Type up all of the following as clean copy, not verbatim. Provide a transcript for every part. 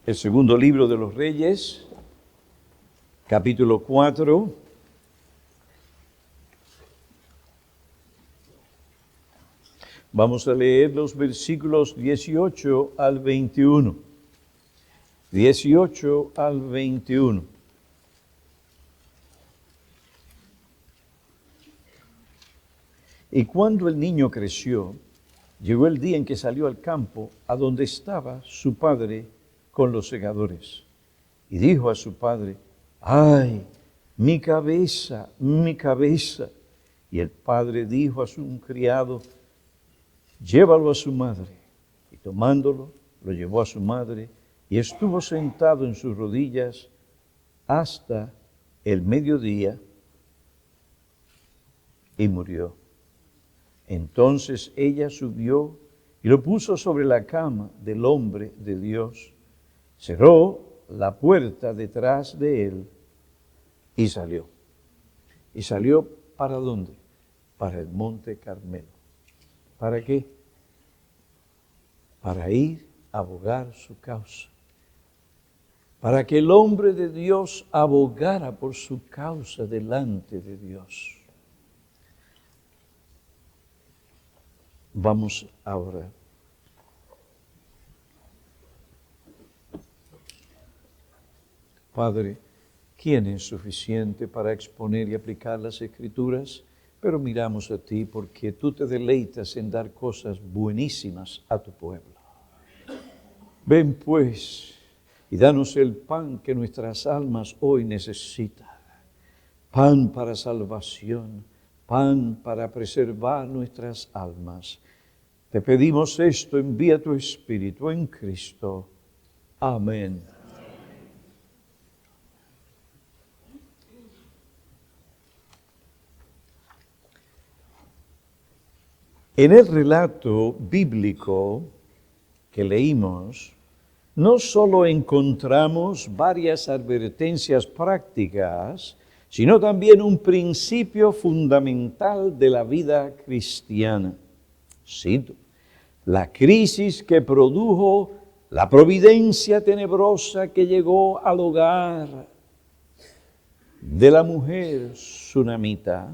El segundo libro de los Reyes, capítulo 4. Vamos a leer los versículos 18 al 21. 18 al 21. Y cuando el niño creció, llegó el día en que salió al campo, a donde estaba su padre con los segadores. Y dijo a su padre: ¡ay, mi cabeza, mi cabeza! Y el padre dijo a su criado: llévalo a su madre. Y tomándolo, lo llevó a su madre, y estuvo sentado en sus rodillas hasta el mediodía, y murió. Entonces ella subió y lo puso sobre la cama del hombre de Dios, cerró la puerta detrás de él y salió. ¿Y salió para dónde? Para el monte Carmelo. ¿Para qué? Para ir a abogar su causa. Para que el hombre de Dios abogara por su causa delante de Dios. Vamos a orar. Padre, ¿quién es suficiente para exponer y aplicar las Escrituras? Pero miramos a ti porque tú te deleitas en dar cosas buenísimas a tu pueblo. Ven pues y danos el pan que nuestras almas hoy necesitan. Pan para salvación, pan para preservar nuestras almas. Te pedimos esto, envía tu Espíritu en Cristo. Amén. En el relato bíblico que leímos, no solo encontramos varias advertencias prácticas, sino también un principio fundamental de la vida cristiana. Cito: la crisis que produjo la providencia tenebrosa que llegó al hogar de la mujer sunamita,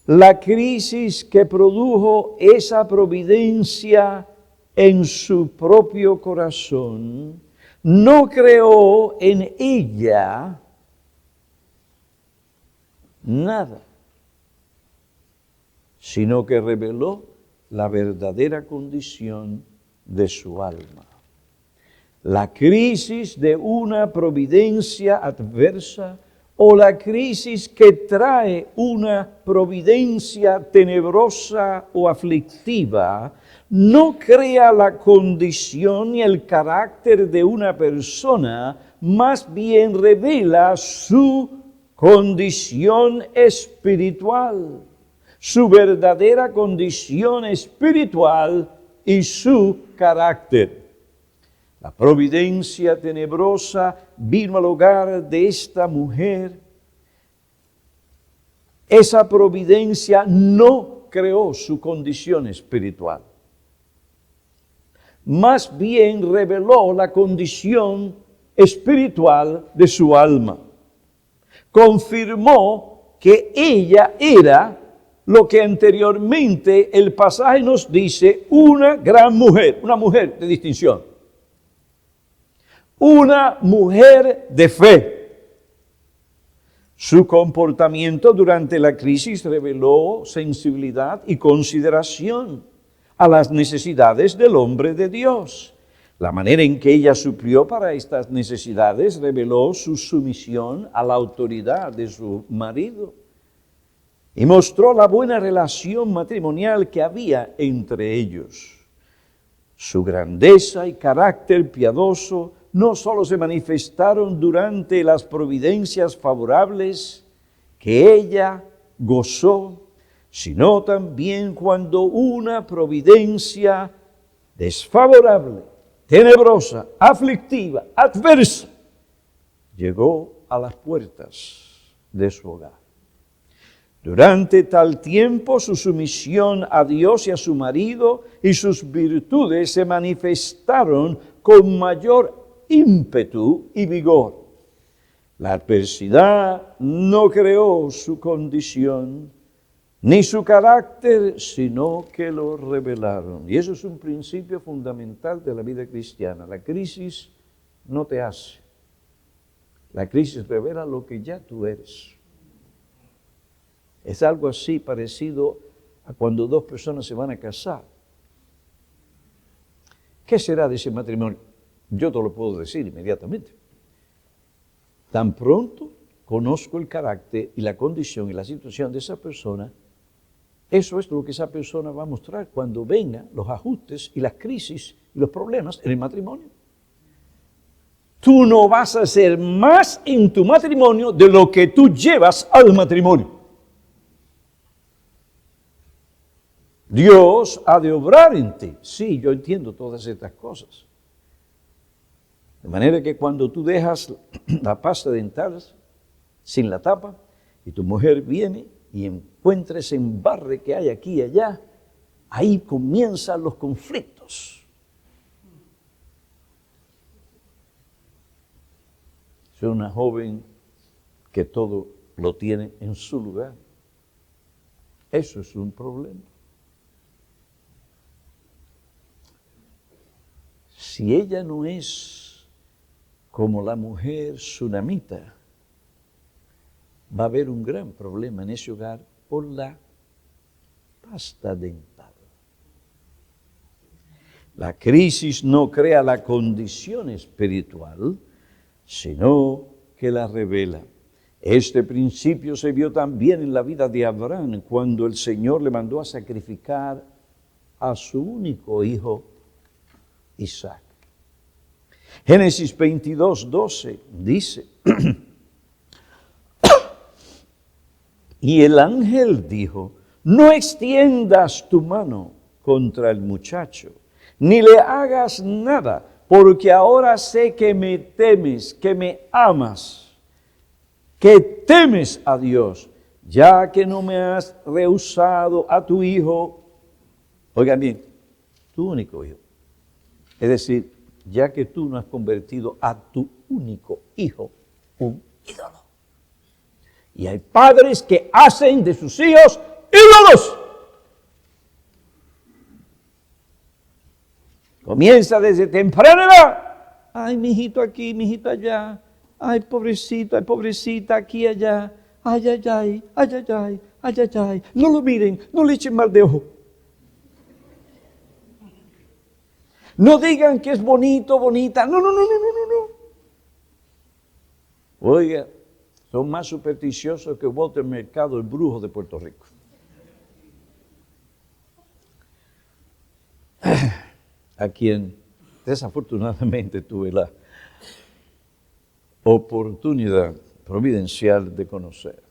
la crisis que produjo esa providencia en su propio corazón, no creó en ella nada, sino que reveló la verdadera condición de su alma. La crisis de una providencia adversa o la crisis que trae una providencia tenebrosa o aflictiva no crea la condición y el carácter de una persona, más bien revela su condición espiritual, su verdadera condición espiritual y su carácter. La providencia tenebrosa vino al hogar de esta mujer. Esa providencia no creó su condición espiritual. Más bien reveló la condición espiritual de su alma. Confirmó que ella era lo que anteriormente el pasaje nos dice, una gran mujer, una mujer de distinción. Una mujer de fe. Su comportamiento durante la crisis reveló sensibilidad y consideración a las necesidades del hombre de Dios. La manera en que ella suplió para estas necesidades reveló su sumisión a la autoridad de su marido y mostró la buena relación matrimonial que había entre ellos. Su grandeza y carácter piadoso no solo se manifestaron durante las providencias favorables que ella gozó, sino también cuando una providencia desfavorable, tenebrosa, aflictiva, adversa, llegó a las puertas de su hogar. Durante tal tiempo su sumisión a Dios y a su marido y sus virtudes se manifestaron con mayor ímpetu y vigor. La adversidad no creó su condición, ni su carácter, sino que lo revelaron. Y eso es un principio fundamental de la vida cristiana. La crisis no te hace. La crisis revela lo que ya tú eres. Es algo así parecido a cuando dos personas se van a casar. ¿Qué será de ese matrimonio? Yo te lo puedo decir inmediatamente. Tan pronto conozco el carácter y la condición y la situación de esa persona, eso es lo que esa persona va a mostrar cuando vengan los ajustes y las crisis y los problemas en el matrimonio. Tú no vas a hacer más en tu matrimonio de lo que tú llevas al matrimonio. Dios ha de obrar en ti. Sí, yo entiendo todas estas cosas. De manera que cuando tú dejas la pasta dental sin la tapa y tu mujer viene y encuentra ese embarre que hay aquí y allá, ahí comienzan los conflictos. Soy una joven que todo lo tiene en su lugar. Eso es un problema. Si ella no es como la mujer tsunamita, va a haber un gran problema en ese hogar por la pasta dental. La crisis no crea la condición espiritual, sino que la revela. Este principio se vio también en la vida de Abraham, cuando el Señor le mandó a sacrificar a su único hijo, Isaac. Génesis 22:12 dice, y el ángel dijo, no extiendas tu mano contra el muchacho, ni le hagas nada, porque ahora sé que me temes, que me amas, que temes a Dios, ya que no me has rehusado a tu hijo, oigan bien, tu único hijo. Es decir, ya que tú no has convertido a tu único hijo un ídolo. Y hay padres que hacen de sus hijos ídolos. Comienza desde temprana edad. Ay, mi hijito aquí, mi hijito allá. Ay, pobrecito, ay, pobrecita, aquí y allá. Ay, ay, ay, ay, ay, ay, ay, ay, ay. No lo miren, no le echen mal de ojo. No digan que es bonito, bonita. No, no, no, no, no, no. Oiga, son más supersticiosos que Walter Mercado, el brujo de Puerto Rico. A quien desafortunadamente tuve la oportunidad providencial de conocer.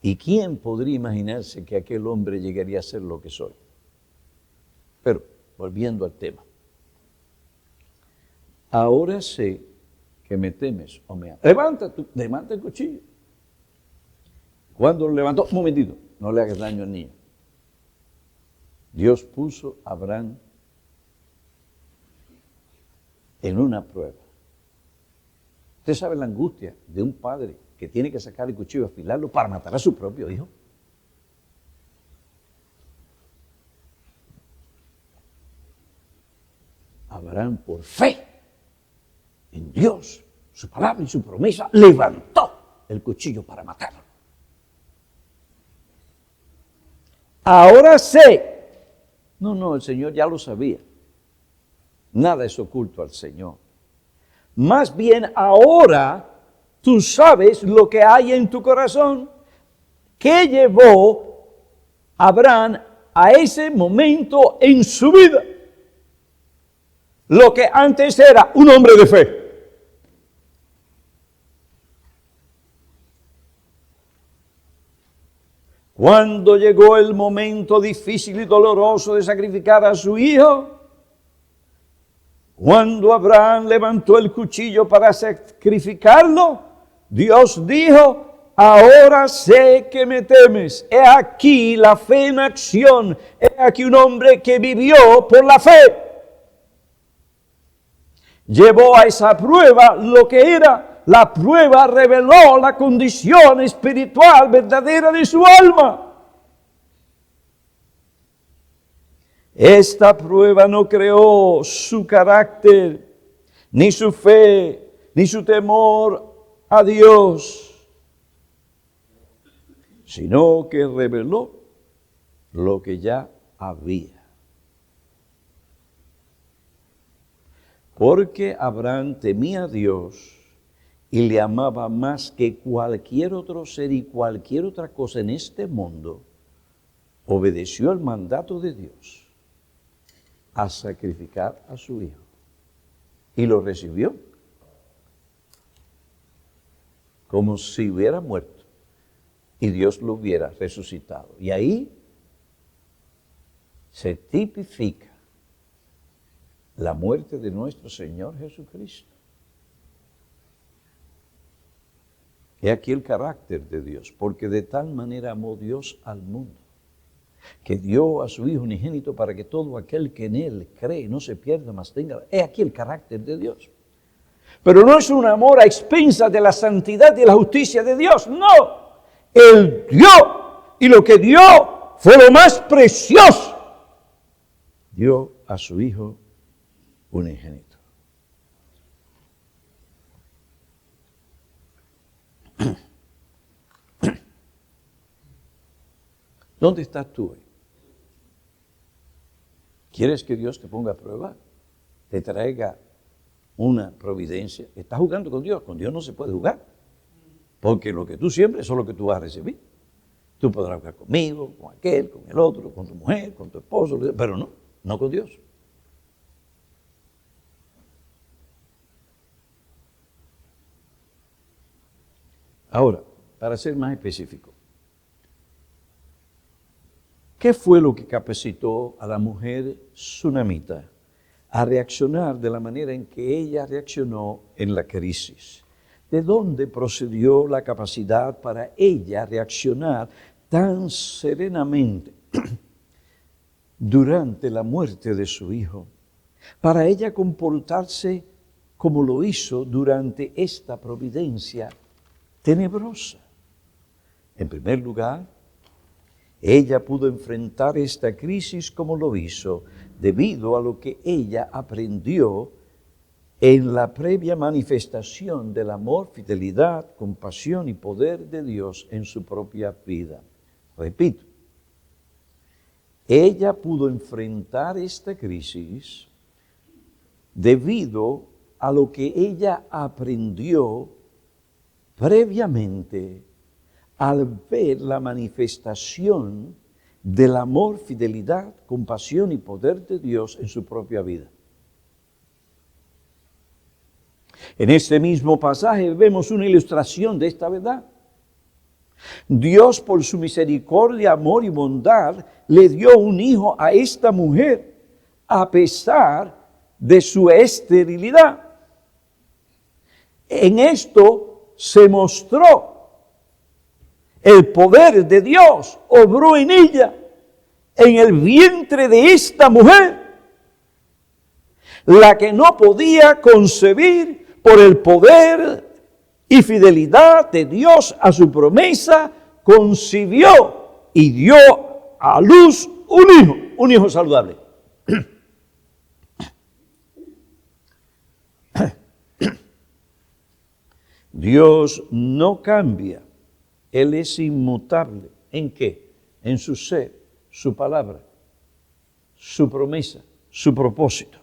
¿Y quién podría imaginarse que aquel hombre llegaría a ser lo que soy? Pero, volviendo al tema. Ahora sé que me temes o me amas. Levanta el cuchillo. Cuando lo levantó, un momentito, no le hagas daño al niño. Dios puso a Abraham en una prueba. Usted sabe la angustia de un padre que tiene que sacar el cuchillo y afilarlo para matar a su propio hijo. Abraham, por fe en Dios, su palabra y su promesa, levantó el cuchillo para matarlo. Ahora sé. No, el Señor ya lo sabía. Nada es oculto al Señor. Más bien ahora tú sabes lo que hay en tu corazón. ¿Qué llevó a Abraham a ese momento en su vida? Lo que antes era un hombre de fe. Cuando llegó el momento difícil y doloroso de sacrificar a su hijo, cuando Abraham levantó el cuchillo para sacrificarlo, Dios dijo, ahora sé que me temes. He aquí la fe en acción. He aquí un hombre que vivió por la fe. llevó a esa prueba lo que era. La prueba reveló la condición espiritual verdadera de su alma. Esta prueba no creó su carácter, ni su fe, ni su temor a Dios, sino que reveló lo que ya había. Porque Abraham temía a Dios y le amaba más que cualquier otro ser y cualquier otra cosa en este mundo, obedeció el mandato de Dios a sacrificar a su hijo. Y lo recibió como si hubiera muerto y Dios lo hubiera resucitado. Y ahí se tipifica la muerte de nuestro Señor Jesucristo. He aquí el carácter de Dios, porque de tal manera amó Dios al mundo, que dio a su Hijo unigénito para que todo aquel que en Él cree no se pierda, mas tenga. He aquí el carácter de Dios. Pero no es un amor a expensas de la santidad y la justicia de Dios, no. Él dio, y lo que dio fue lo más precioso. Dio a su Hijo unigénito. ¿Dónde estás tú hoy? ¿Quieres que Dios te ponga a prueba? ¿Te traiga una providencia? ¿Estás jugando con Dios? Con Dios no se puede jugar. Porque lo que tú siembres es lo que tú vas a recibir. Tú podrás jugar conmigo, con aquel, con el otro, con tu mujer, con tu esposo, pero no con Dios. Ahora, para ser más específico, ¿qué fue lo que capacitó a la mujer sunamita a reaccionar de la manera en que ella reaccionó en la crisis? ¿De dónde procedió la capacidad para ella reaccionar tan serenamente durante la muerte de su hijo? Para ella comportarse como lo hizo durante esta providencia tenebrosa. En primer lugar, ella pudo enfrentar esta crisis como lo hizo, debido a lo que ella aprendió en la previa manifestación del amor, fidelidad, compasión y poder de Dios en su propia vida. Repito, ella pudo enfrentar esta crisis debido a lo que ella aprendió previamente al ver la manifestación del amor, fidelidad, compasión y poder de Dios en su propia vida. En este mismo pasaje vemos una ilustración de esta verdad. Dios, por su misericordia, amor y bondad, le dio un hijo a esta mujer, a pesar de su esterilidad. En esto se mostró el poder de Dios, obró en ella, en el vientre de esta mujer, la que no podía concebir por el poder y fidelidad de Dios a su promesa, concibió y dio a luz un hijo saludable. Dios no cambia, Él es inmutable. ¿En qué? En su ser, su palabra, su promesa, su propósito.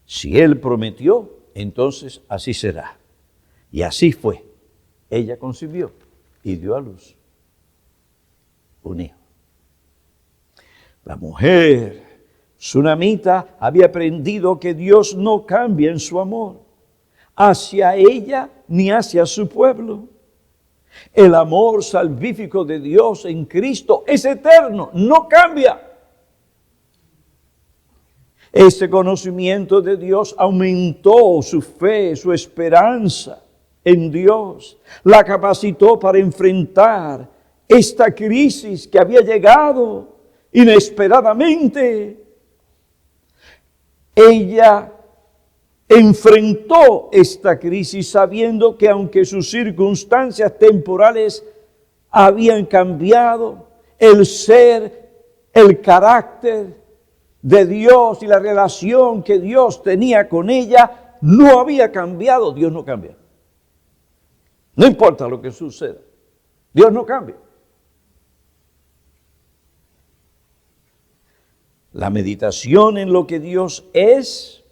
Si Él prometió, entonces así será. Y así fue. Ella concibió y dio a luz un hijo. La mujer sunamita había aprendido que Dios no cambia en su amor hacia ella ni hacia su pueblo. El amor salvífico de Dios en Cristo es eterno, no cambia. Este conocimiento de Dios aumentó su fe, su esperanza en Dios. La capacitó para enfrentar esta crisis que había llegado inesperadamente. Ella enfrentó esta crisis sabiendo que aunque sus circunstancias temporales habían cambiado, el ser, el carácter de Dios y la relación que Dios tenía con ella no había cambiado. Dios no cambia. No importa lo que suceda, Dios no cambia. La meditación en lo que Dios es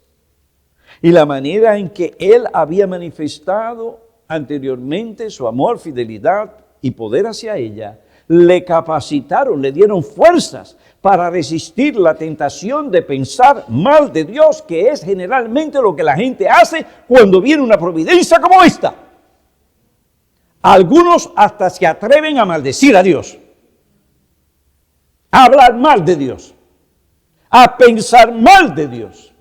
y la manera en que Él había manifestado anteriormente su amor, fidelidad y poder hacia ella, le capacitaron, le dieron fuerzas para resistir la tentación de pensar mal de Dios, que es generalmente lo que la gente hace cuando viene una providencia como esta. Algunos hasta se atreven a maldecir a Dios, a hablar mal de Dios, a pensar mal de Dios.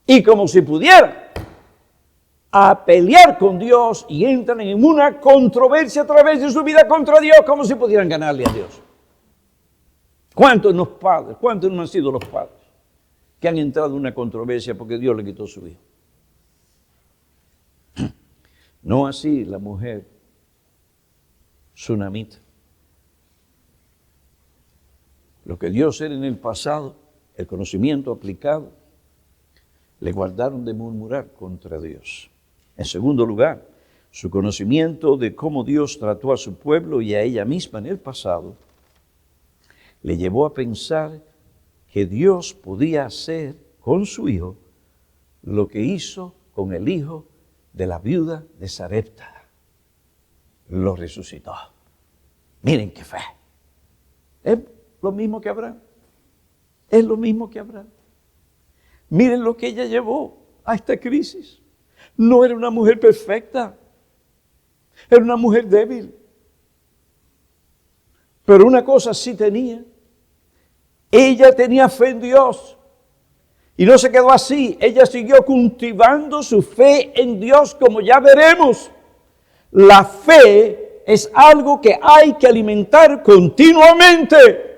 Y como si pudiera, a pelear con Dios y entran en una controversia a través de su vida contra Dios, como si pudieran ganarle a Dios. ¿Cuántos no han sido los padres que han entrado en una controversia porque Dios le quitó su hijo? No así la mujer tsunamita. Lo que Dios era en el pasado, el conocimiento aplicado, le guardaron de murmurar contra Dios. En segundo lugar, su conocimiento de cómo Dios trató a su pueblo y a ella misma en el pasado, le llevó a pensar que Dios podía hacer con su hijo lo que hizo con el hijo de la viuda de Sarepta. Lo resucitó. Miren qué fe. Es lo mismo que Abraham. Es lo mismo que Abraham. Miren lo que ella llevó a esta crisis. No era una mujer perfecta. Era una mujer débil. Pero una cosa sí tenía. Ella tenía fe en Dios. Y no se quedó así. Ella siguió cultivando su fe en Dios, como ya veremos. La fe es algo que hay que alimentar continuamente.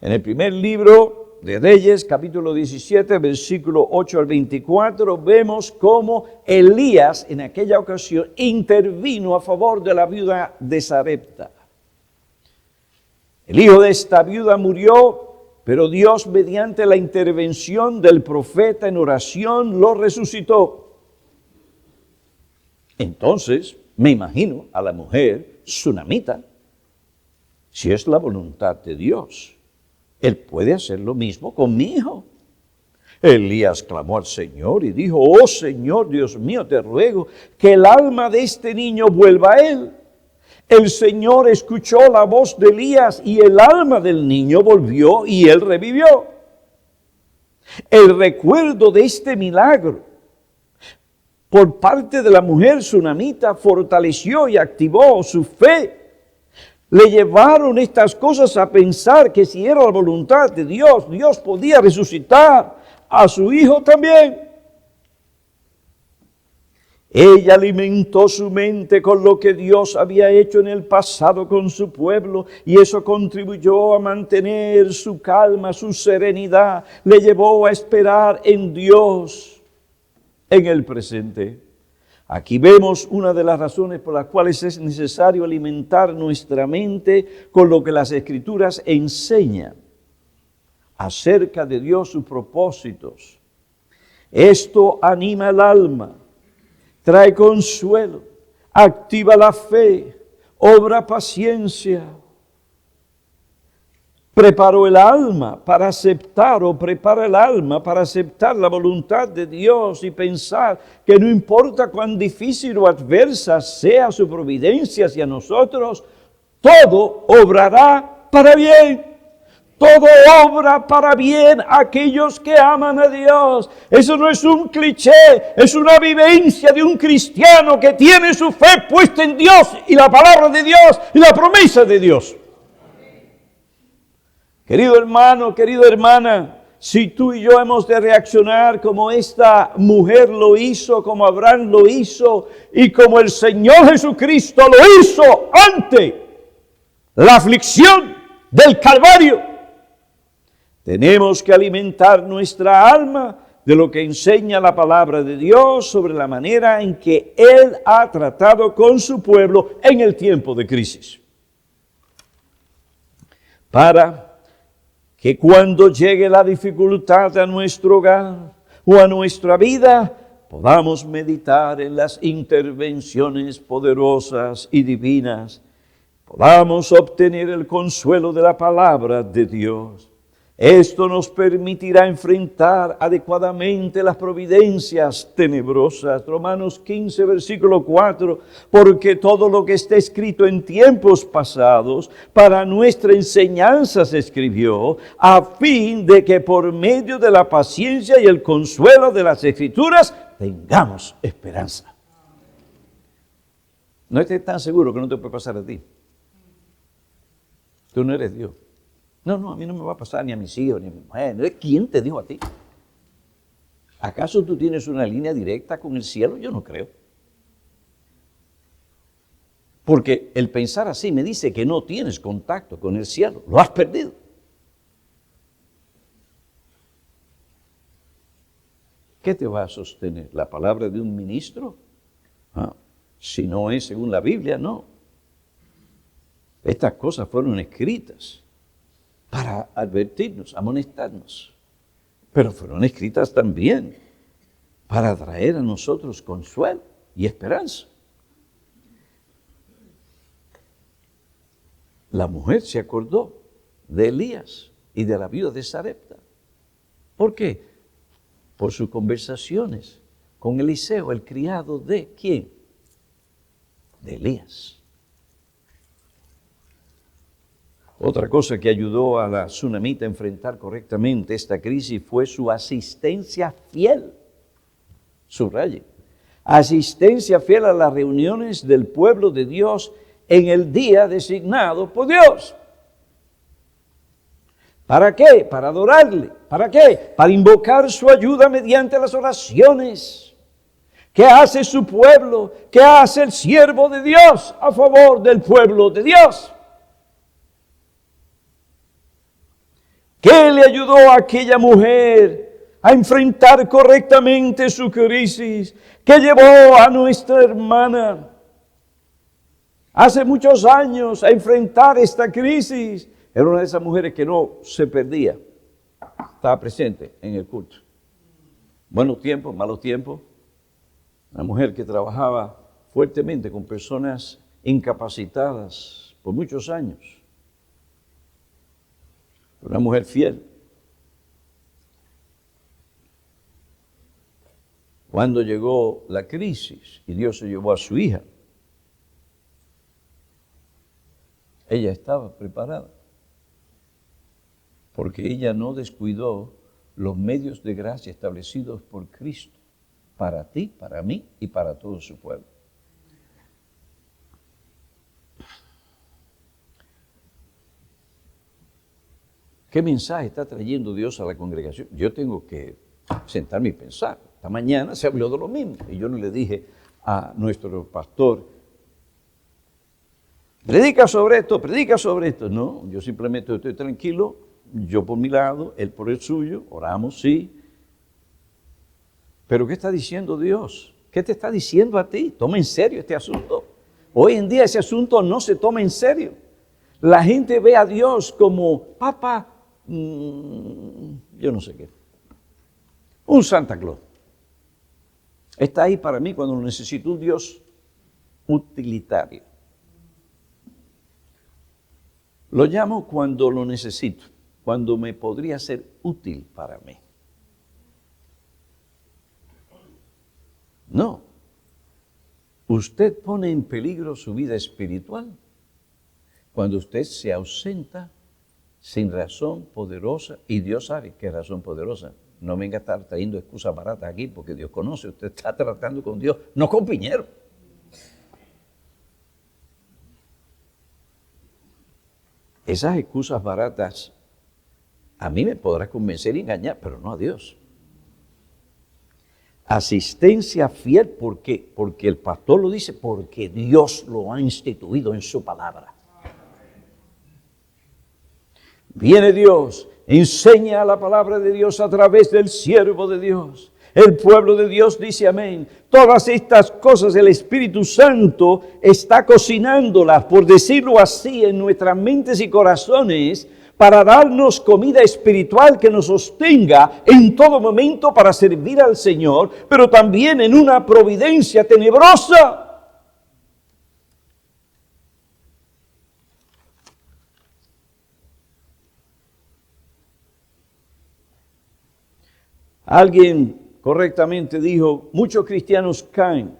En el primer libro de Reyes, capítulo 17, versículo 8 al 24, vemos cómo Elías en aquella ocasión intervino a favor de la viuda de Sarepta. El hijo de esta viuda murió, pero Dios, mediante la intervención del profeta en oración, lo resucitó. Entonces, me imagino a la mujer tsunamita, si es la voluntad de Dios, Él puede hacer lo mismo con mi hijo. Elías clamó al Señor y dijo: oh Señor, Dios mío, te ruego que el alma de este niño vuelva a él. El Señor escuchó la voz de Elías y el alma del niño volvió y él revivió. El recuerdo de este milagro por parte de la mujer tsunamita fortaleció y activó su fe. Le llevaron estas cosas a pensar que si era la voluntad de Dios, Dios podía resucitar a su hijo también. Ella alimentó su mente con lo que Dios había hecho en el pasado con su pueblo y eso contribuyó a mantener su calma, su serenidad. Le llevó a esperar en Dios en el presente. Aquí vemos una de las razones por las cuales es necesario alimentar nuestra mente con lo que las Escrituras enseñan acerca de Dios, sus propósitos. Esto anima el alma, trae consuelo, activa la fe, obra paciencia. Preparó el alma para aceptar o prepara el alma para aceptar la voluntad de Dios y pensar que no importa cuán difícil o adversa sea su providencia hacia nosotros, todo obrará para bien. Todo obra para bien a aquellos que aman a Dios. Eso no es un cliché, es una vivencia de un cristiano que tiene su fe puesta en Dios y la palabra de Dios y la promesa de Dios. Querido hermano, querida hermana, si tú y yo hemos de reaccionar como esta mujer lo hizo, como Abraham lo hizo y como el Señor Jesucristo lo hizo ante la aflicción del Calvario. Tenemos que alimentar nuestra alma de lo que enseña la palabra de Dios sobre la manera en que Él ha tratado con su pueblo en el tiempo de crisis. Para que cuando llegue la dificultad a nuestro hogar o a nuestra vida, podamos meditar en las intervenciones poderosas y divinas, podamos obtener el consuelo de la palabra de Dios. Esto nos permitirá enfrentar adecuadamente las providencias tenebrosas. Romanos 15, versículo 4, porque todo lo que está escrito en tiempos pasados para nuestra enseñanza se escribió, a fin de que por medio de la paciencia y el consuelo de las Escrituras tengamos esperanza. No estés tan seguro que no te puede pasar a ti. Tú no eres Dios. No, a mí no me va a pasar ni a mis hijos, ni a mi mujer. ¿Quién te dijo a ti? ¿Acaso tú tienes una línea directa con el cielo? Yo no creo. Porque el pensar así me dice que no tienes contacto con el cielo. Lo has perdido. ¿Qué te va a sostener? ¿La palabra de un ministro? Si no es según la Biblia, no. Estas cosas fueron escritas para advertirnos, amonestarnos, pero fueron escritas también para traer a nosotros consuelo y esperanza. La mujer se acordó de Elías y de la viuda de Sarepta. ¿Por qué? Por sus conversaciones con Eliseo, el criado de ¿quién? De Elías. Otra cosa que ayudó a la tsunamita a enfrentar correctamente esta crisis fue su asistencia fiel. Subraye. Asistencia fiel a las reuniones del pueblo de Dios en el día designado por Dios. ¿Para qué? Para adorarle. ¿Para qué? Para invocar su ayuda mediante las oraciones. ¿Qué hace su pueblo? ¿Qué hace el siervo de Dios a favor del pueblo de Dios? ¿Qué le ayudó a aquella mujer a enfrentar correctamente su crisis? ¿Qué llevó a nuestra hermana hace muchos años a enfrentar esta crisis? Era una de esas mujeres que no se perdía. Estaba presente en el culto. Buenos tiempos, malos tiempos. Una mujer que trabajaba fuertemente con personas incapacitadas por muchos años. Una mujer fiel. Cuando llegó la crisis y Dios se llevó a su hija, ella estaba preparada, porque ella no descuidó los medios de gracia establecidos por Cristo, para ti, para mí y para todo su pueblo. ¿Qué mensaje está trayendo Dios a la congregación? Yo tengo que sentarme y pensar. Esta mañana se habló de lo mismo y yo no le dije a nuestro pastor, predica sobre esto. No, yo simplemente estoy tranquilo, yo por mi lado, él por el suyo, oramos, sí. Pero ¿qué está diciendo Dios? ¿Qué te está diciendo a ti? Toma en serio este asunto. Hoy en día ese asunto no se toma en serio. La gente ve a Dios como, papá, yo no sé qué. Un Santa Claus. Está ahí para mí cuando lo necesito, un Dios utilitario. Lo llamo cuando lo necesito, cuando me podría ser útil para mí. No. Usted pone en peligro su vida espiritual cuando usted se ausenta sin razón poderosa, y Dios sabe qué razón poderosa. No venga a estar trayendo excusas baratas aquí, porque Dios conoce, usted está tratando con Dios, no con Piñero. Esas excusas baratas a mí me podrá convencer y engañar, pero no a Dios. Asistencia fiel, ¿por qué? Porque el pastor lo dice, porque Dios lo ha instituido en su palabra. Viene Dios, enseña la palabra de Dios a través del siervo de Dios. El pueblo de Dios dice amén. Todas estas cosas el Espíritu Santo está cocinándolas, por decirlo así, en nuestras mentes y corazones, para darnos comida espiritual que nos sostenga en todo momento para servir al Señor, pero también en una providencia tenebrosa. Alguien correctamente dijo, muchos cristianos caen,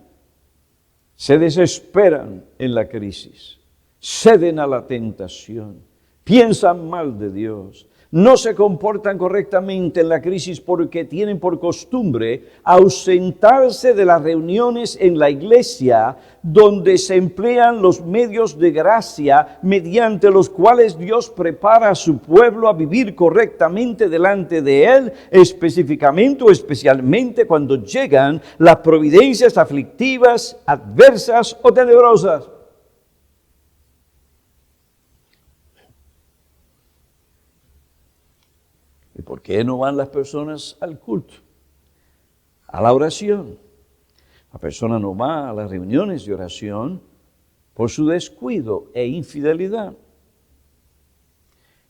se desesperan en la crisis, ceden a la tentación, piensan mal de Dios, no se comportan correctamente en la crisis porque tienen por costumbre ausentarse de las reuniones en la iglesia donde se emplean los medios de gracia mediante los cuales Dios prepara a su pueblo a vivir correctamente delante de Él, específicamente o especialmente cuando llegan las providencias aflictivas, adversas o tenebrosas. ¿Y por qué no van las personas al culto, a la oración? La persona no va a las reuniones de oración por su descuido e infidelidad.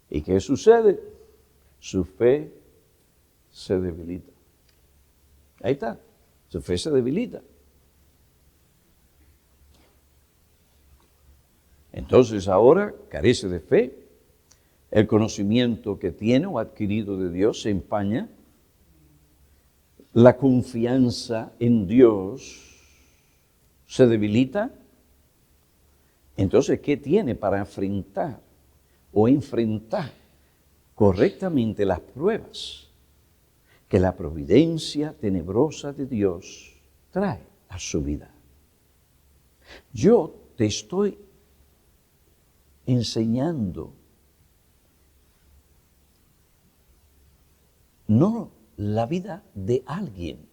¿Y qué sucede? Su fe se debilita. Ahí está, su fe se debilita. Entonces ahora carece de fe. El conocimiento que tiene o adquirido de Dios se empaña. La confianza en Dios se debilita. Entonces, ¿qué tiene para enfrentar correctamente las pruebas que la providencia tenebrosa de Dios trae a su vida? Yo te estoy enseñando no la vida de alguien.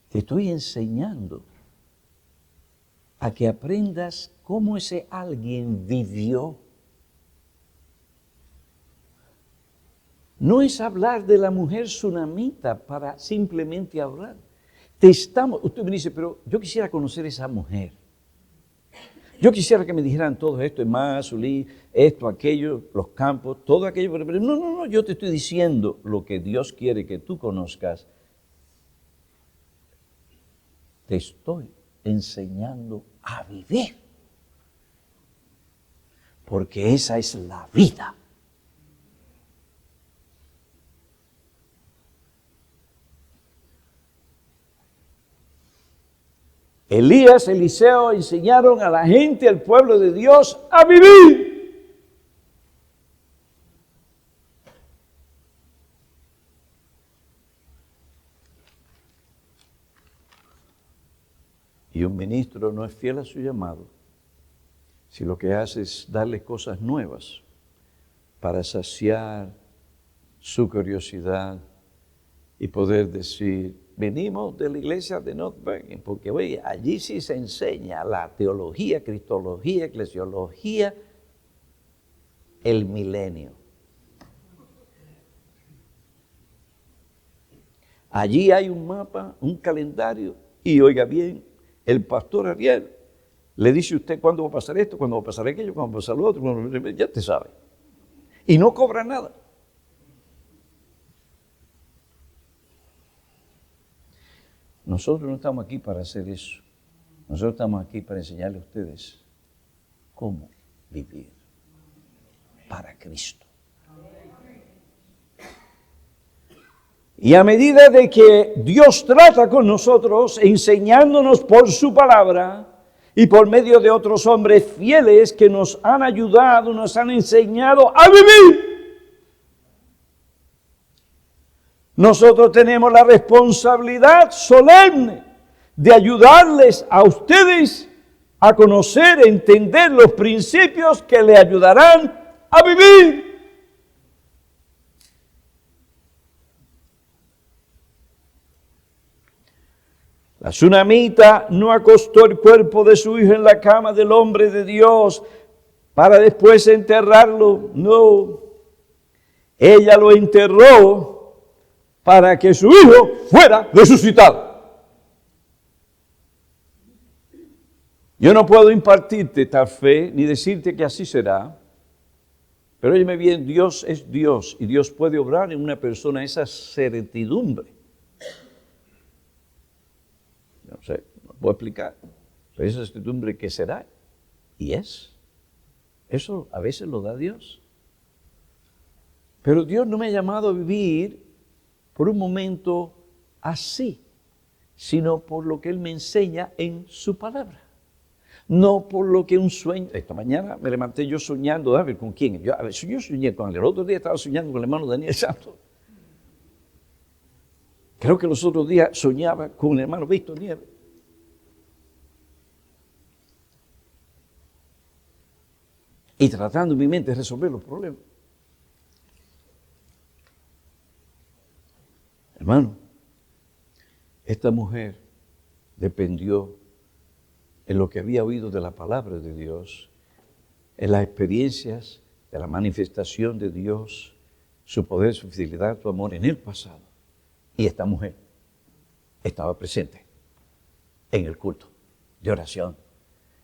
Te estoy enseñando a que aprendas cómo ese alguien vivió. No es hablar de la mujer tsunamita para simplemente hablar. Usted me dice, pero yo quisiera conocer a esa mujer. Yo quisiera que me dijeran todo esto, en Mazulí, esto, aquello, los campos, todo aquello. Pero no, yo te estoy diciendo lo que Dios quiere que tú conozcas. Te estoy enseñando a vivir. Porque esa es la vida. Elías, Eliseo enseñaron a la gente, al pueblo de Dios, a vivir. Y un ministro no es fiel a su llamado si lo que hace es darle cosas nuevas para saciar su curiosidad y poder decir, venimos de la iglesia de North Bergen, porque oye, allí sí se enseña la teología, cristología, eclesiología, el milenio. Allí hay un mapa, un calendario, y oiga bien, el pastor Ariel le dice a usted cuándo va a pasar esto, cuándo va a pasar aquello, cuándo va a pasar lo otro, ya te sabe. Y no cobra nada. Nosotros no estamos aquí para hacer eso. Nosotros estamos aquí para enseñarle a ustedes cómo vivir para Cristo. Y a medida de que Dios trata con nosotros, enseñándonos por su palabra y por medio de otros hombres fieles que nos han ayudado, nos han enseñado a vivir, nosotros tenemos la responsabilidad solemne de ayudarles a ustedes a conocer, entender los principios que le ayudarán a vivir. La tsunamita no acostó el cuerpo de su hijo en la cama del hombre de Dios para después enterrarlo. No, ella lo enterró para que su hijo fuera resucitado. Yo no puedo impartirte tal fe ni decirte que así será, pero óyeme bien, Dios es Dios y Dios puede obrar en una persona esa certidumbre. No sé, no puedo explicar, pero esa certidumbre que será y es. Eso a veces lo da Dios. Pero Dios no me ha llamado a vivir por un momento así, sino por lo que Él me enseña en su palabra. No por lo que un sueño. Esta mañana me levanté yo soñando, a ver, ¿con quién? Yo soñé con él. El otro día estaba soñando con el hermano Daniel Santos. Creo que los otros días soñaba con el hermano Víctor Nieves. Y tratando en mi mente de resolver los problemas. Hermano, esta mujer dependió en lo que había oído de la palabra de Dios, en las experiencias de la manifestación de Dios, su poder, su fidelidad, su amor en el pasado. Y esta mujer estaba presente en el culto de oración,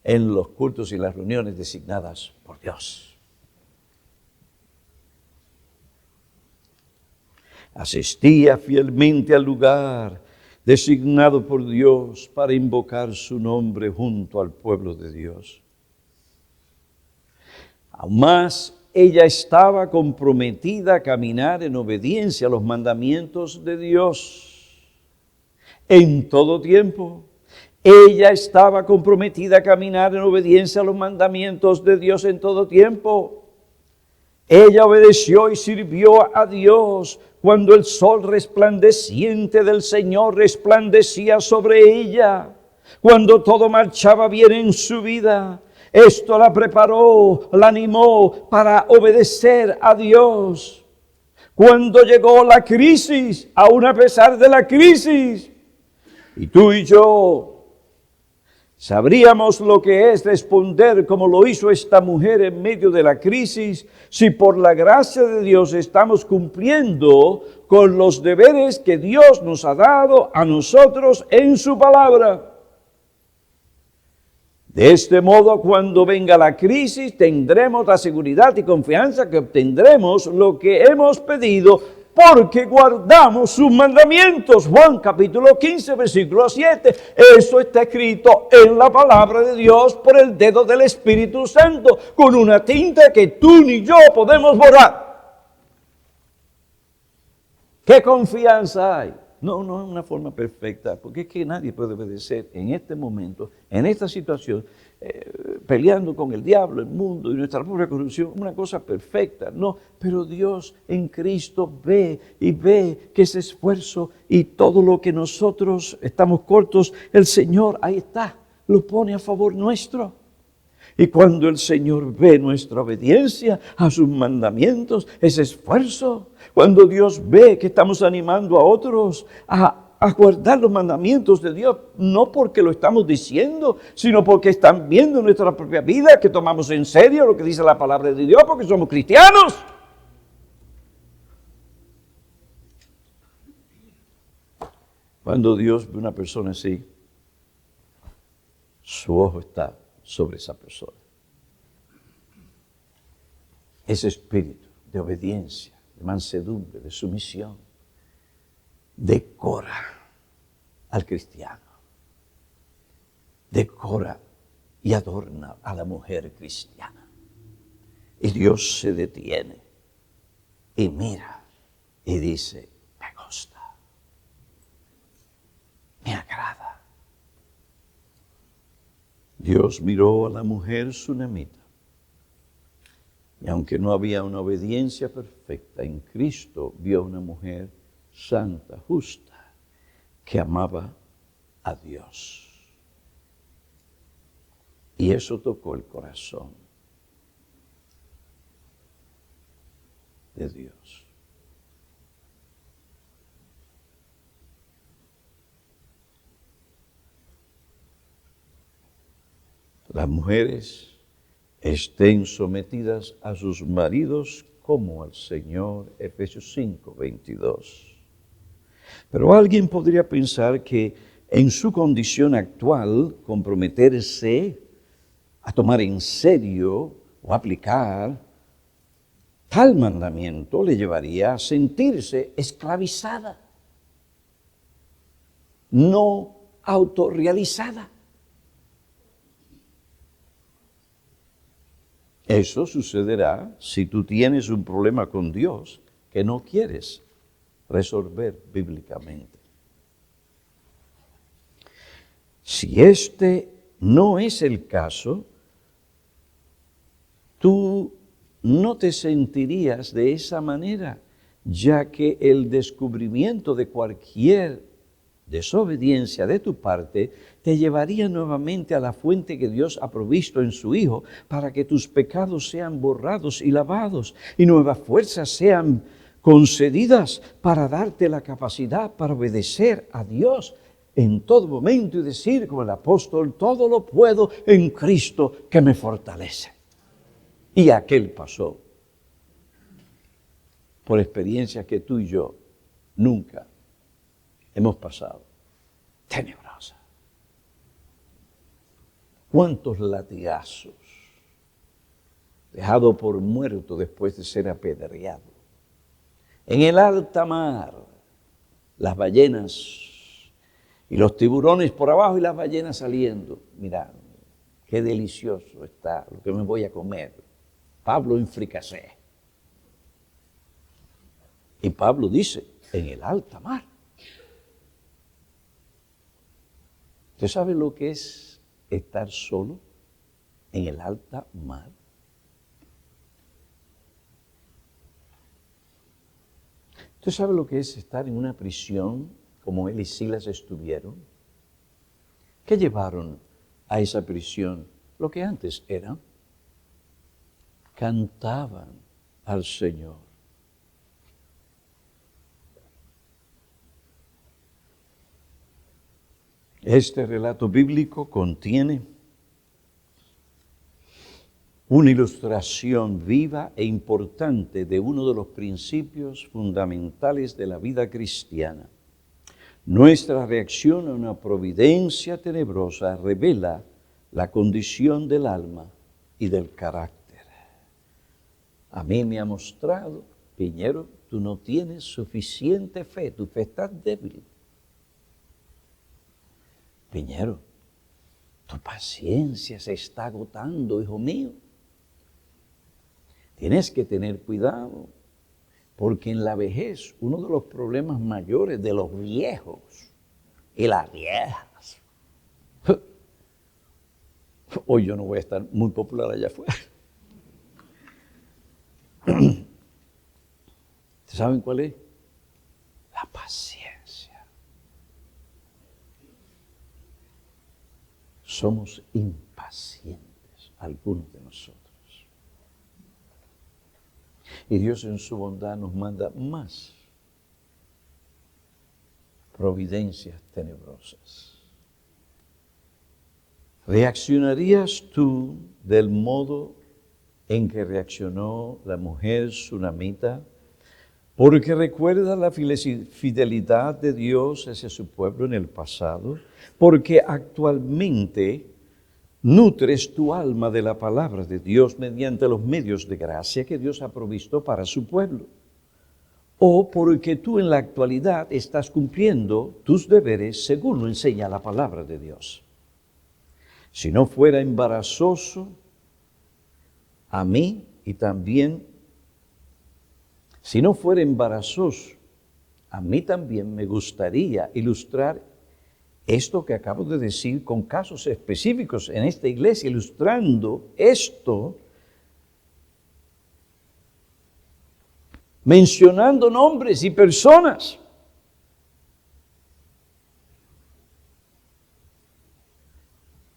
en los cultos y las reuniones designadas por Dios. Asistía fielmente al lugar designado por Dios para invocar su nombre junto al pueblo de Dios. Aún más, ella estaba comprometida a caminar en obediencia a los mandamientos de Dios en todo tiempo. Ella estaba comprometida a caminar en obediencia a los mandamientos de Dios en todo tiempo. Ella obedeció y sirvió a Dios cuando el sol resplandeciente del Señor resplandecía sobre ella, cuando todo marchaba bien en su vida. Esto la preparó, la animó para obedecer a Dios. Cuando llegó la crisis, aún a pesar de la crisis, y tú y yo sabríamos lo que es responder como lo hizo esta mujer en medio de la crisis, si por la gracia de Dios estamos cumpliendo con los deberes que Dios nos ha dado a nosotros en su palabra. De este modo, cuando venga la crisis, tendremos la seguridad y confianza que obtendremos lo que hemos pedido, porque guardamos sus mandamientos. Juan capítulo 15, versículo 7. Eso está escrito en la palabra de Dios por el dedo del Espíritu Santo, con una tinta que tú ni yo podemos borrar. ¿Qué confianza hay? No es una forma perfecta, porque es que nadie puede obedecer en este momento, en esta situación, peleando con el diablo, el mundo y nuestra propia corrupción, una cosa perfecta. No, pero Dios en Cristo ve que ese esfuerzo y todo lo que nosotros estamos cortos, el Señor ahí está, lo pone a favor nuestro. Y cuando el Señor ve nuestra obediencia a sus mandamientos, ese esfuerzo, cuando Dios ve que estamos animando a otros a guardar los mandamientos de Dios, no porque lo estamos diciendo, sino porque están viendo nuestra propia vida, que tomamos en serio lo que dice la palabra de Dios, porque somos cristianos. Cuando Dios ve una persona así, su ojo está sobre esa persona. Ese espíritu de obediencia, de mansedumbre, de sumisión, decora al cristiano, decora y adorna a la mujer cristiana. Y Dios se detiene y mira y dice, me gusta, me agrada. Dios miró a la mujer sunamita, y aunque no había una obediencia perfecta en Cristo, vio una mujer santa, justa, que amaba a Dios. Y eso tocó el corazón de Dios. Las mujeres estén sometidas a sus maridos como al Señor, Efesios 5, 22. Pero alguien podría pensar que en su condición actual, comprometerse a tomar en serio o aplicar tal mandamiento le llevaría a sentirse esclavizada, no autorrealizada. Eso sucederá si tú tienes un problema con Dios que no quieres resolver bíblicamente. Si este no es el caso, tú no te sentirías de esa manera, ya que el descubrimiento de cualquier desobediencia de tu parte te llevaría nuevamente a la fuente que Dios ha provisto en su Hijo para que tus pecados sean borrados y lavados y nuevas fuerzas sean concedidas para darte la capacidad para obedecer a Dios en todo momento y decir como el apóstol, todo lo puedo en Cristo que me fortalece. Y aquel pasó por experiencias que tú y yo nunca hemos pasado. Tenebrosa. ¿Cuántos latigazos? Dejado por muerto después de ser apedreado. En el alta mar, las ballenas y los tiburones por abajo y las ballenas saliendo. Mirá, qué delicioso está lo que me voy a comer. Pablo en fricasé. Y Pablo dice, en el alta mar. ¿Usted sabe lo que es estar solo en el alta mar? ¿Usted sabe lo que es estar en una prisión como él y Silas estuvieron? ¿Qué llevaron a esa prisión? Lo que antes eran. Cantaban al Señor. Este relato bíblico contiene una ilustración viva e importante de uno de los principios fundamentales de la vida cristiana. Nuestra reacción a una providencia tenebrosa revela la condición del alma y del carácter. A mí me ha mostrado, Piñero, tú no tienes suficiente fe, tu fe está débil. Piñero, tu paciencia se está agotando, hijo mío. Tienes que tener cuidado, porque en la vejez uno de los problemas mayores de los viejos y las viejas. Hoy yo no voy a estar muy popular allá afuera. ¿Saben cuál es? La paciencia. Somos impacientes, algunos de nosotros. Y Dios en su bondad nos manda más providencias tenebrosas. ¿Reaccionarías tú del modo en que reaccionó la mujer sunamita? Porque recuerda la fidelidad de Dios hacia su pueblo en el pasado, porque actualmente nutres tu alma de la palabra de Dios mediante los medios de gracia que Dios ha provisto para su pueblo. O porque tú en la actualidad estás cumpliendo tus deberes según lo enseña la palabra de Dios. Si no fuera embarazoso a mí y también, si no fuera embarazoso, a mí también me gustaría ilustrar esto que acabo de decir con casos específicos en esta iglesia, ilustrando esto, mencionando nombres y personas.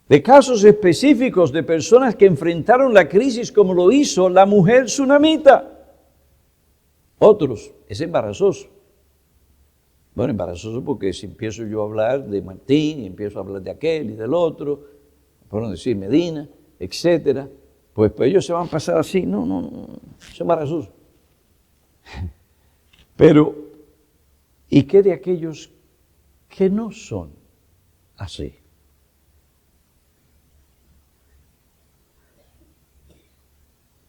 De casos específicos de personas que enfrentaron la crisis como lo hizo la mujer sunamita. Otros, es embarazoso. Bueno, embarazoso porque si empiezo yo a hablar de Martín, y empiezo a hablar de aquel y del otro, por no decir Medina, etcétera, Pues ellos se van a pasar así, no, eso es maravilloso. Pero, ¿y qué de aquellos que no son así?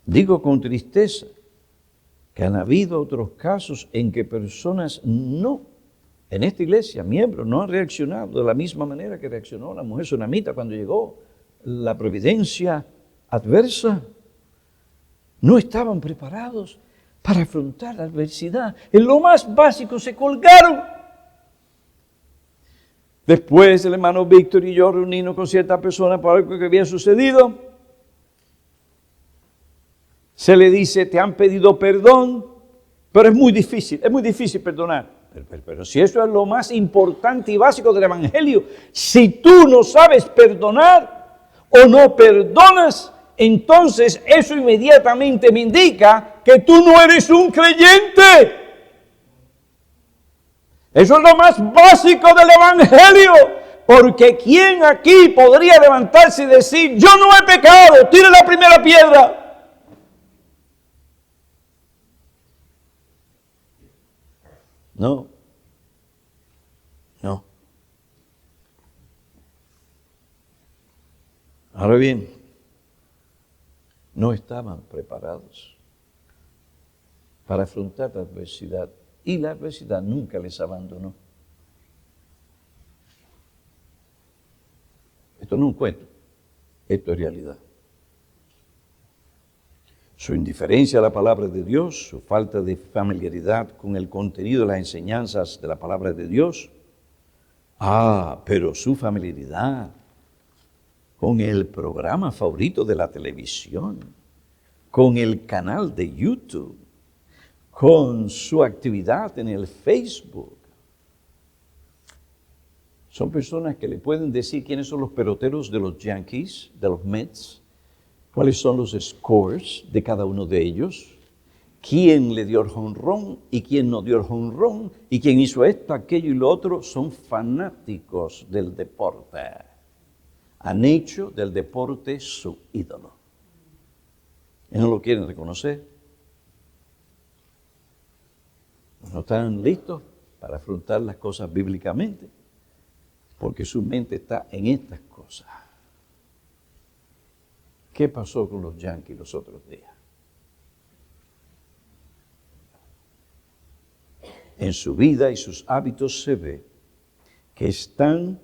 Digo con tristeza que han habido otros casos en que personas en esta iglesia, miembros, no han reaccionado de la misma manera que reaccionó la mujer sunamita cuando llegó la providencia adversa. No estaban preparados para afrontar la adversidad. En lo más básico se colgaron. Después el hermano Víctor y yo reunimos con cierta persona por algo que había sucedido. Se le dice, te han pedido perdón, pero es muy difícil perdonar. Pero si eso es lo más importante y básico del Evangelio, si tú no sabes perdonar o no perdonas, entonces eso inmediatamente me indica que tú no eres un creyente. Eso es lo más básico del Evangelio, porque ¿quién aquí podría levantarse y decir, yo no he pecado, tire la primera piedra? No. Ahora bien, no estaban preparados para afrontar la adversidad y la adversidad nunca les abandonó. Esto no es un cuento, esto es realidad. Su indiferencia a la palabra de Dios, su falta de familiaridad con el contenido de las enseñanzas de la palabra de Dios. Pero su familiaridad con el programa favorito de la televisión, con el canal de YouTube, con su actividad en el Facebook. Son personas que le pueden decir quiénes son los peloteros de los Yankees, de los Mets, cuáles son los scores de cada uno de ellos, quién le dio el jonrón y quién no dio el jonrón, y quién hizo esto, aquello y lo otro. Son fanáticos del deporte. Han hecho del deporte su ídolo. Y no lo quieren reconocer. No están listos para afrontar las cosas bíblicamente, porque su mente está en estas cosas. ¿Qué pasó con los Yankees los otros días? En su vida y sus hábitos se ve que están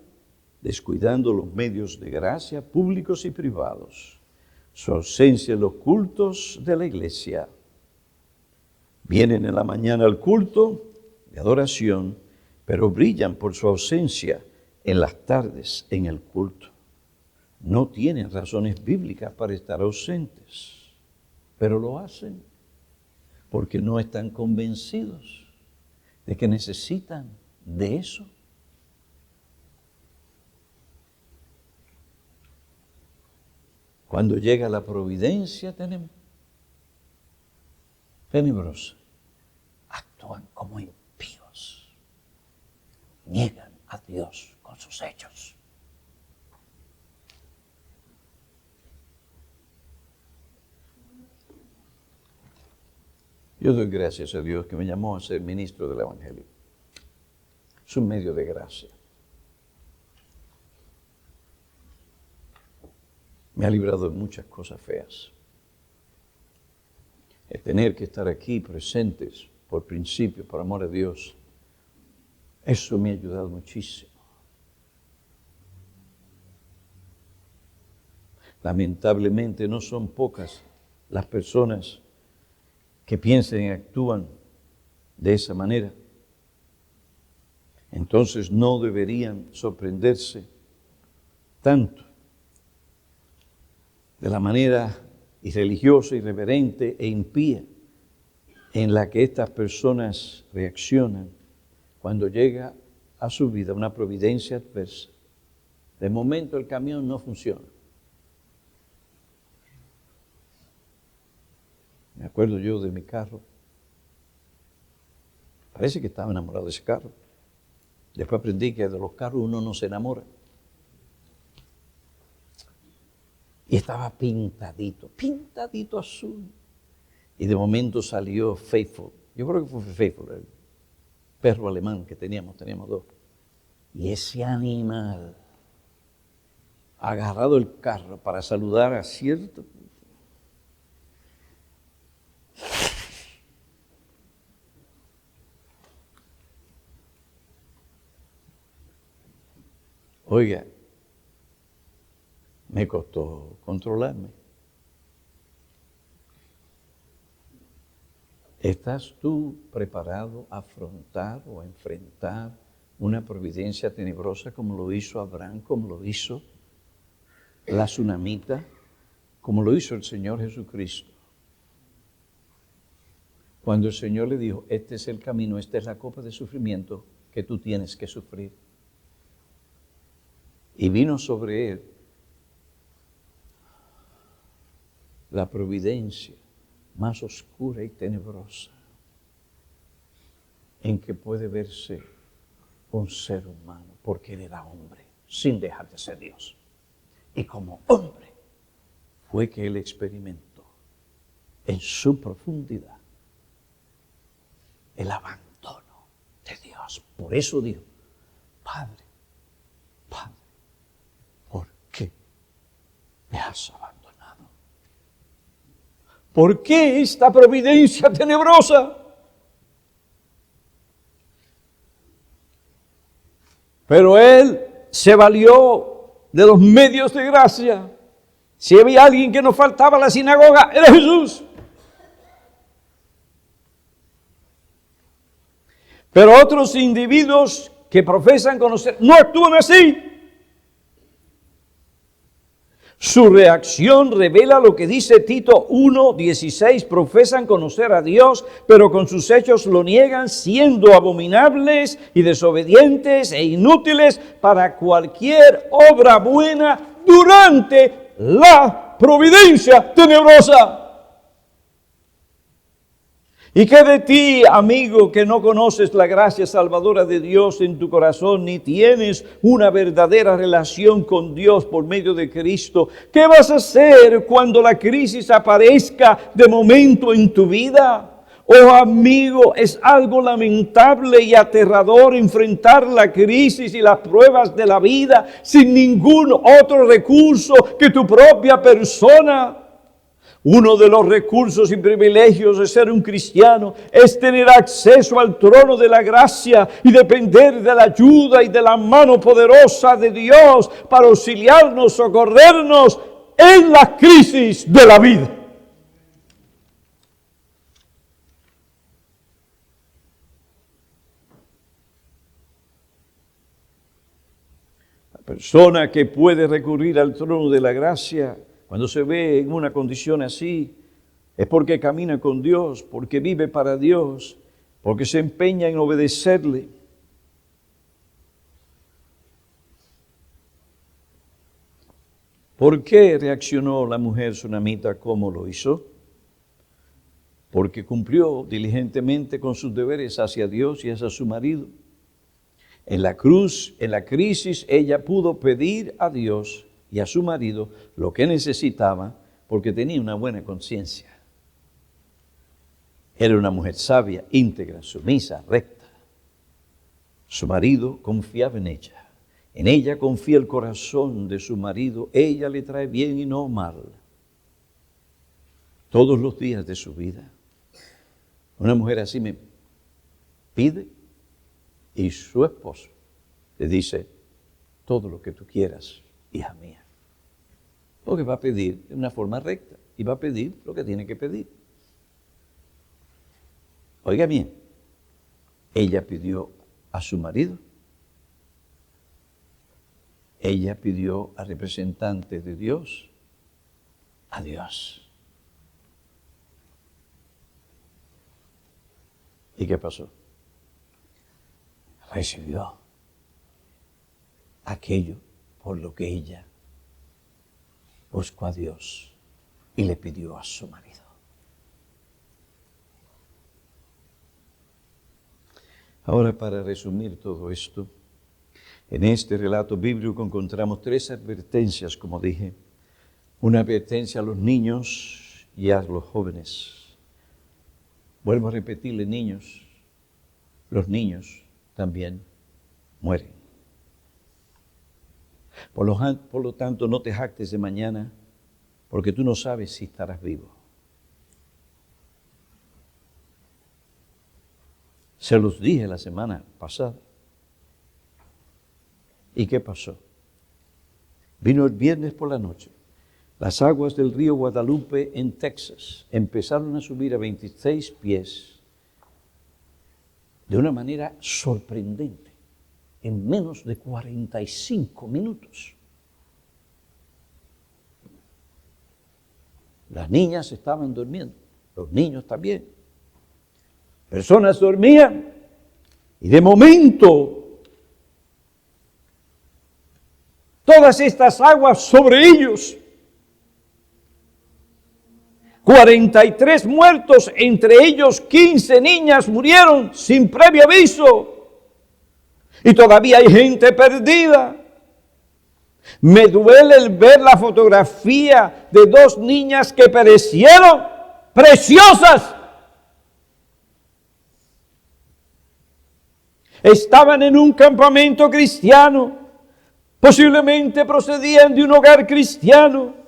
descuidando los medios de gracia públicos y privados, su ausencia en los cultos de la iglesia. Vienen en la mañana al culto de adoración, pero brillan por su ausencia en las tardes en el culto. No tienen razones bíblicas para estar ausentes, pero lo hacen porque no están convencidos de que necesitan de eso. Cuando llega la providencia tenebrosa, actúan como impíos, niegan a Dios con sus hechos. Yo doy gracias a Dios que me llamó a ser ministro del Evangelio. Es un medio de gracia. Me ha librado de muchas cosas feas. El tener que estar aquí presentes por principio, por amor a Dios, eso me ha ayudado muchísimo. Lamentablemente no son pocas las personas que piensan y actúan de esa manera. Entonces no deberían sorprenderse tanto de la manera irreligiosa, irreverente e impía en la que estas personas reaccionan cuando llega a su vida una providencia adversa. De momento el camión no funciona. Me acuerdo yo de mi carro. Parece que estaba enamorado de ese carro. Después aprendí que de los carros uno no se enamora. Y estaba pintadito azul. Y de momento salió Faithful. Yo creo que fue Faithful, el perro alemán que teníamos dos. Y ese animal, agarrado el carro para saludar a cierto... Oiga, me costó controlarme. ¿Estás tú preparado a afrontar o a enfrentar una providencia tenebrosa como lo hizo Abraham, como lo hizo la tsunamita, como lo hizo el Señor Jesucristo? Cuando el Señor le dijo, este es el camino, esta es la copa de sufrimiento que tú tienes que sufrir. Y vino sobre él la providencia más oscura y tenebrosa en que puede verse un ser humano, porque él era hombre, sin dejar de ser Dios. Y como hombre fue que él experimentó en su profundidad el abandono de Dios. Por eso dijo, Padre, ¿por qué me has abandonado? ¿Por qué esta providencia tenebrosa? Pero él se valió de los medios de gracia. Si había alguien que nos faltaba a la sinagoga, era Jesús. Pero otros individuos que profesan conocer no actúan así. Su reacción revela lo que dice Tito 1:16, profesan conocer a Dios, pero con sus hechos lo niegan, siendo abominables y desobedientes e inútiles para cualquier obra buena durante la providencia tenebrosa. ¿Y qué de ti, amigo, que no conoces la gracia salvadora de Dios en tu corazón, ni tienes una verdadera relación con Dios por medio de Cristo? ¿Qué vas a hacer cuando la crisis aparezca de momento en tu vida? Oh, amigo, es algo lamentable y aterrador enfrentar la crisis y las pruebas de la vida sin ningún otro recurso que tu propia persona. Uno de los recursos y privilegios de ser un cristiano es tener acceso al trono de la gracia y depender de la ayuda y de la mano poderosa de Dios para auxiliarnos, socorrernos en la crisis de la vida. La persona que puede recurrir al trono de la gracia, cuando se ve en una condición así, es porque camina con Dios, porque vive para Dios, porque se empeña en obedecerle. ¿Por qué reaccionó la mujer tsunamita como lo hizo? Porque cumplió diligentemente con sus deberes hacia Dios y hacia su marido. En la crisis, ella pudo pedir a Dios y a su marido lo que necesitaba porque tenía una buena conciencia. Era una mujer sabia, íntegra, sumisa, recta. Su marido confiaba en ella. En ella confía el corazón de su marido. Ella le trae bien y no mal todos los días de su vida. Una mujer así me pide y su esposo le dice, todo lo que tú quieras, hija mía. Porque va a pedir de una forma recta y va a pedir lo que tiene que pedir. Oiga bien, ella pidió a su marido, ella pidió a representantes de Dios, a Dios. ¿Y qué pasó? Recibió aquello por lo que ella buscó a Dios y le pidió a su marido. Ahora, para resumir todo esto, en este relato bíblico encontramos tres advertencias, como dije, Una advertencia a los niños y a los jóvenes. Vuelvo a repetirle, niños, los niños también mueren. Por lo tanto, no te jactes de mañana, porque tú no sabes si estarás vivo. Se los dije la semana pasada. ¿Y qué pasó? Vino el viernes por la noche. Las aguas del río Guadalupe en Texas empezaron a subir a 26 pies de una manera sorprendente, en menos de 45 minutos. Las niñas estaban durmiendo, los niños también. Personas dormían y de momento todas estas aguas sobre ellos. 43 muertos, entre ellos 15 niñas murieron sin previo aviso. Y todavía hay gente perdida. Me duele el ver la fotografía de 2 niñas que perecieron, preciosas. Estaban en un campamento cristiano, posiblemente procedían de un hogar cristiano,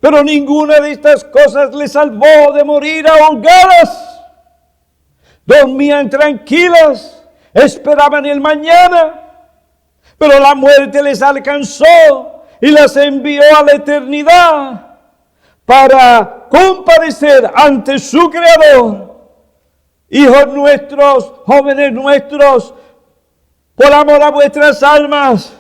pero ninguna de estas cosas les salvó de morir ahogadas. Dormían tranquilas, esperaban el mañana, pero la muerte les alcanzó y las envió a la eternidad para comparecer ante su Creador. Hijos nuestros, jóvenes nuestros, por amor a vuestras almas,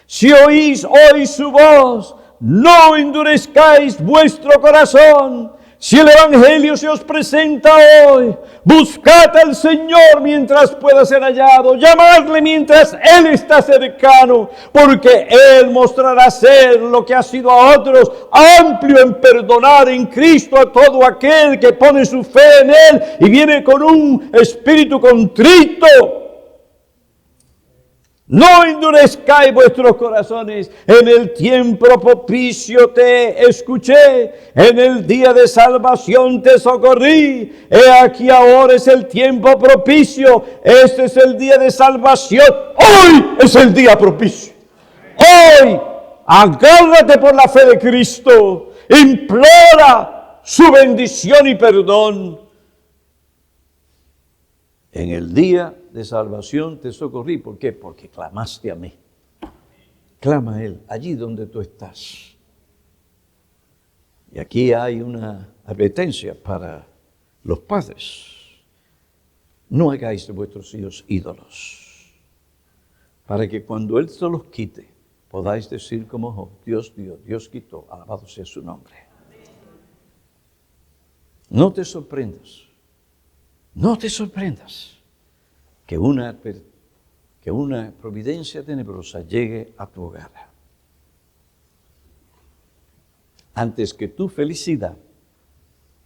si oís hoy su voz, no endurezcáis vuestro corazón. Si el Evangelio se os presenta hoy, buscad al Señor mientras pueda ser hallado, llamadle mientras Él está cercano, porque Él mostrará ser lo que ha sido a otros, amplio en perdonar en Cristo a todo aquel que pone su fe en Él y viene con un espíritu contrito. No endurezcáis vuestros corazones. En el tiempo propicio te escuché, en el día de salvación te socorrí. He aquí ahora es el tiempo propicio, este es el día de salvación. Hoy es el día propicio. Hoy, agárrate por la fe de Cristo, implora su bendición y perdón. En el día de salvación te socorrí. ¿Por qué? Porque clamaste a mí. Clama a Él, allí donde tú estás. Y aquí hay una advertencia para los padres. No hagáis de vuestros hijos ídolos, para que cuando Él se los quite, podáis decir como Job, Dios dio, Dios quitó, alabado sea su nombre. No te sorprendas. No te sorprendas que una providencia tenebrosa llegue a tu hogar. Antes que tu felicidad,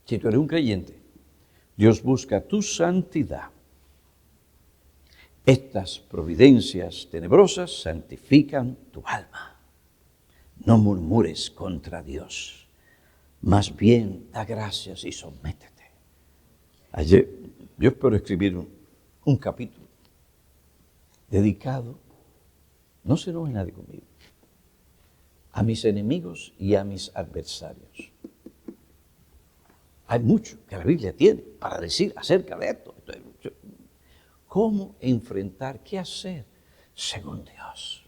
si tú eres un creyente, Dios busca tu santidad. Estas providencias tenebrosas santifican tu alma. No murmures contra Dios, más bien da gracias y sométete. Ayer, yo espero escribir un capítulo dedicado, no se enoje nadie conmigo, a mis enemigos y a mis adversarios. Hay mucho que la Biblia tiene para decir acerca de esto. ¿Cómo enfrentar? ¿Qué hacer según Dios?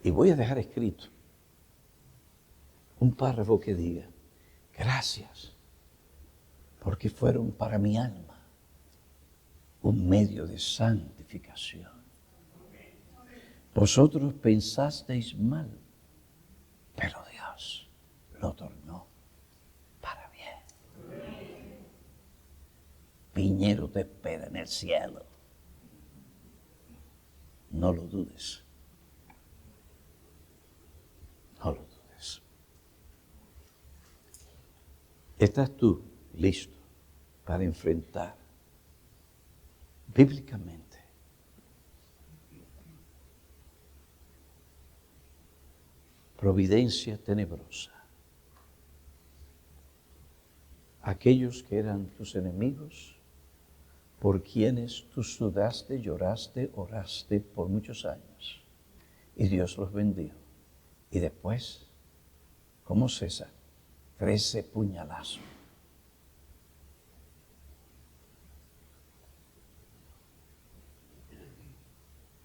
Y voy a dejar escrito un párrafo que diga, gracias, porque fueron para mi alma un medio de santificación. Vosotros pensasteis mal, pero Dios lo tornó para bien. Viñero te espera en el cielo. No lo dudes. No lo dudes. ¿Estás tú listo para enfrentar bíblicamente. Providencia tenebrosa. Aquellos que eran tus enemigos, por quienes tú sudaste, lloraste, oraste por muchos años, y Dios los bendijo. Y después, como César, 13 puñalazos.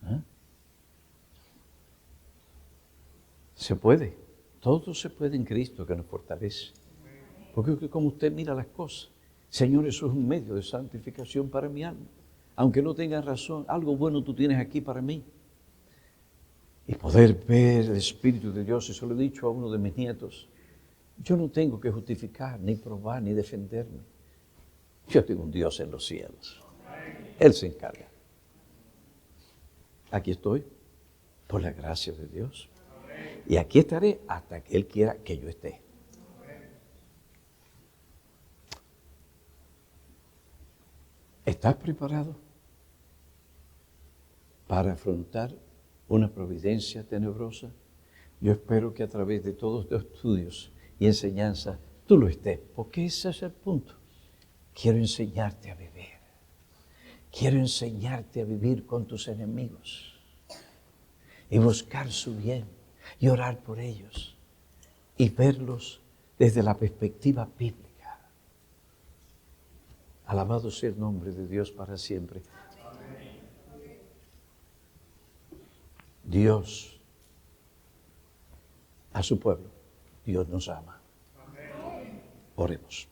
¿Ah? Se puede. Todo se puede en Cristo que nos fortalece. Porque como usted mira las cosas, Señor, eso es un medio de santificación para mi alma. Aunque no tenga razón, algo bueno tú tienes aquí para mí. Y poder ver el Espíritu de Dios, eso lo he dicho a uno de mis nietos. Yo no tengo que justificar, ni probar, ni defenderme. Yo tengo un Dios en los cielos. Él se encarga. Aquí estoy, por la gracia de Dios. Y aquí estaré hasta que Él quiera que yo esté. ¿Estás preparado para afrontar una providencia tenebrosa? Yo espero que a través de todos estos estudios y enseñanzas tú lo estés, porque ese es el punto. Quiero enseñarte a vivir. Quiero enseñarte a vivir con tus enemigos y buscar su bien y orar por ellos y verlos desde la perspectiva bíblica. Alabado sea el nombre de Dios para siempre. Dios a su pueblo. Dios nos ama. Oremos.